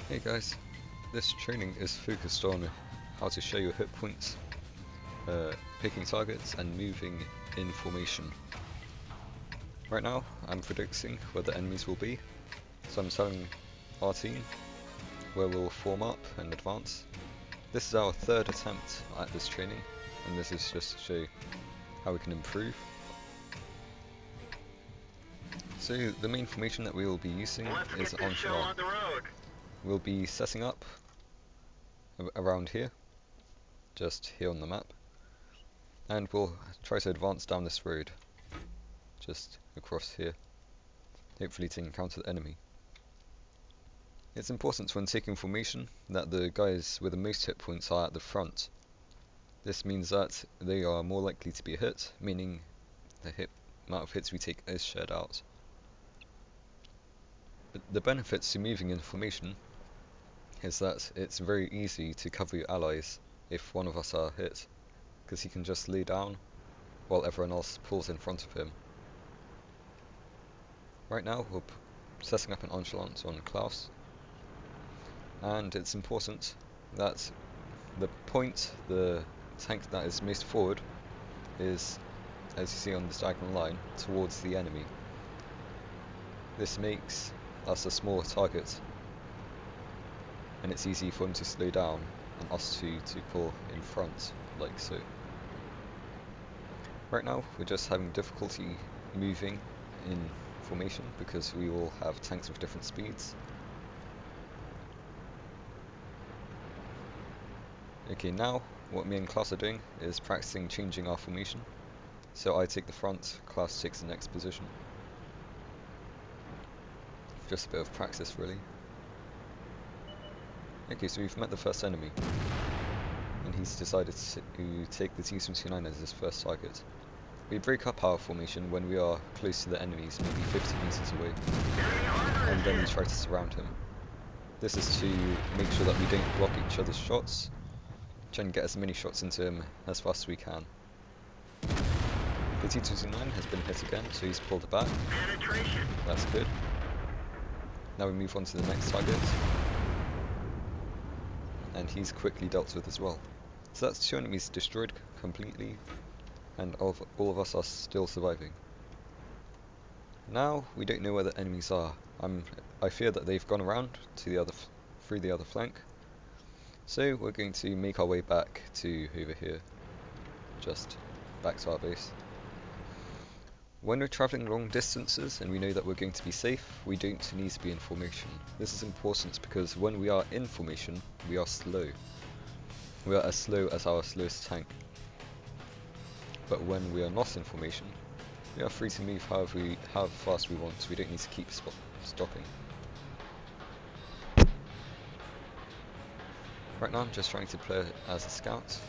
Hey guys, this training is focused on how to share your hit points, picking targets and moving in formation. Right now I'm predicting where the enemies will be, so I'm telling our team where we'll form up and advance. This is our third attempt at this training, and this is just to show how we can improve. So the main formation that we will be using is Enchelon. We'll be setting up around here, just here on the map, and we'll try to advance down this road, just across here, hopefully to encounter the enemy. It's important when taking formation that the guys with the most hit points are at the front. This means that they are more likely to be hit, meaning the amount of hits we take is shared out. But the benefits to moving in formation is that it's very easy to cover your allies if one of us are hit, because he can just lay down while everyone else pulls in front of him. Right now we're setting up an Enchelon on Klaus, and it's important that the tank that is most forward is, as you see on this diagonal line, towards the enemy. This makes us a smaller target, and it's easy for him to slow down and us to pull in front, like so. Right now we're just having difficulty moving in formation because we all have tanks with different speeds. Okay, now what me and Klaus are doing is practicing changing our formation. So I take the front, Klaus takes the next position. Just a bit of practice really. Okay, so we've met the first enemy, and he's decided to take the T-79 as his first target. We break up our formation when we are close to the enemies, maybe 50 meters away, and then we try to surround him. This is to make sure that we don't block each other's shots, try and get as many shots into him as fast as we can. The T-29 has been hit again, so he's pulled it back. That's good. Now we move on to the next target, and he's quickly dealt with as well. So that's 2 enemies destroyed completely, and all of us are still surviving. Now we don't know where the enemies are. I fear that they've gone around to through the other flank. So we're going to make our way back to over here, just back to our base. When we're travelling long distances and we know that we're going to be safe, we don't need to be in formation. This is important because when we are in formation, we are slow. We are as slow as our slowest tank. But when we are not in formation, we are free to move how fast we want, so we don't need to keep stopping. Right now I'm just trying to play as a scout,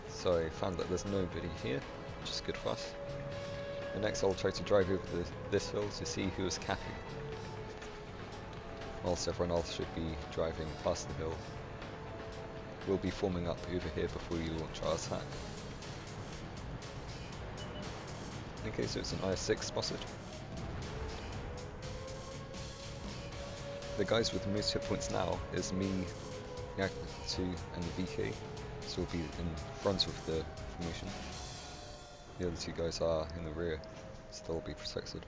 so I found that there's nobody here, which is good for us. And next I'll try to drive over this hill to see who is capping, whilst everyone else should be driving past the hill. We'll be forming up over here before we launch our attack. Okay, so it's an IS-6 spotted. The guys with the most hit points now is me, Yak2 and the VK, so we'll be in front of the formation. The other 2 guys are in the rear, so they'll be protected.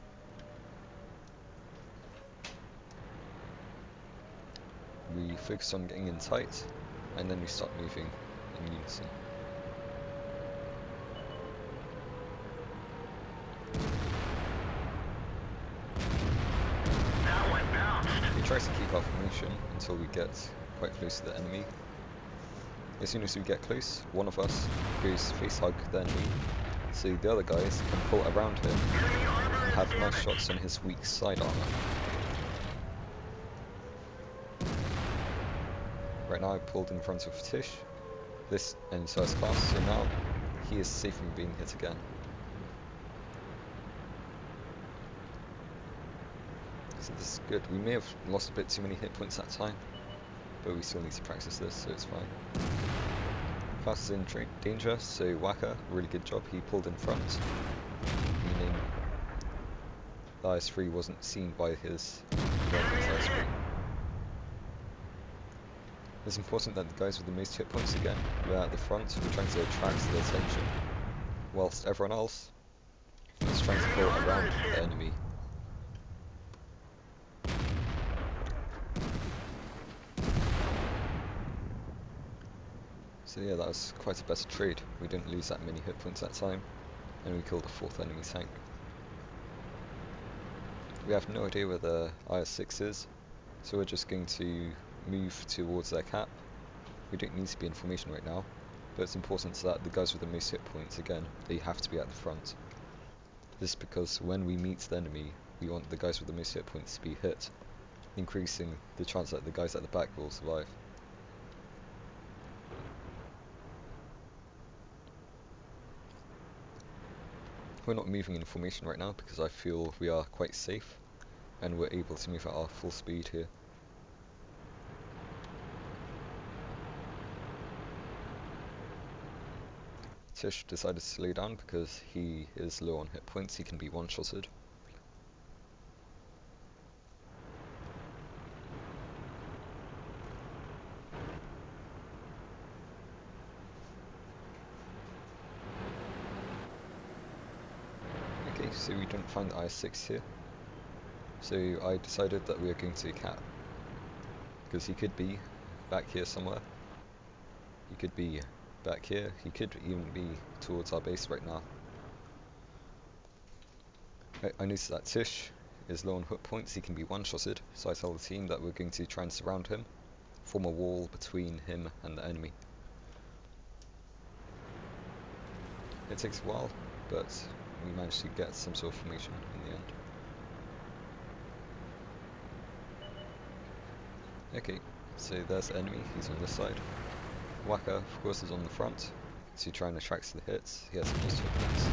We focus on getting in tight, and then we start moving in unison. We try to keep our formation until we get quite close to the enemy. As soon as we get close, one of us goes face hug the enemy, so the other guys can pull around him and have nice shots on his weak side armor. Right now I pulled in front of Tish, this ends first class, so now he is safe from being hit again. So this is good. We may have lost a bit too many hit points that time, but we still need to practice this, so it's fine. Klaus is in danger, so Waka, really good job, he pulled in front, meaning the IS-3 wasn't seen by his IS-3. It's important that the guys with the most hit points again, we're at the front, we're trying to attract their attention, whilst everyone else is trying to pull around the enemy. So yeah, that was quite a better trade. We didn't lose that many hit points that time, and we killed the 4th enemy tank. We have no idea where the IS-6 is, so we're just going to move towards their cap. We don't need to be in formation right now, but it's important that the guys with the most hit points, again, they have to be at the front. This is because when we meet the enemy, we want the guys with the most hit points to be hit, increasing the chance that the guys at the back will survive. We're not moving in formation right now because I feel we are quite safe and we're able to move at our full speed here. Tish decided to slow down because he is low on hit points, he can be one-shotted. Okay, so we don't find the IS-6 here, so I decided that we are going to cap, because he could be back here somewhere, he could be back here, he could even be towards our base right now. I noticed that Tish is low on hit points, he can be one-shotted, so I tell the team that we're going to try and surround him, form a wall between him and the enemy. It takes a while, but we managed to get some sort of formation in the end. Okay, so there's the enemy, he's on this side. Waka, of course, is on the front, to try and attract the hits. He has the most hit points.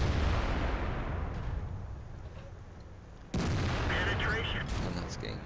And that's game.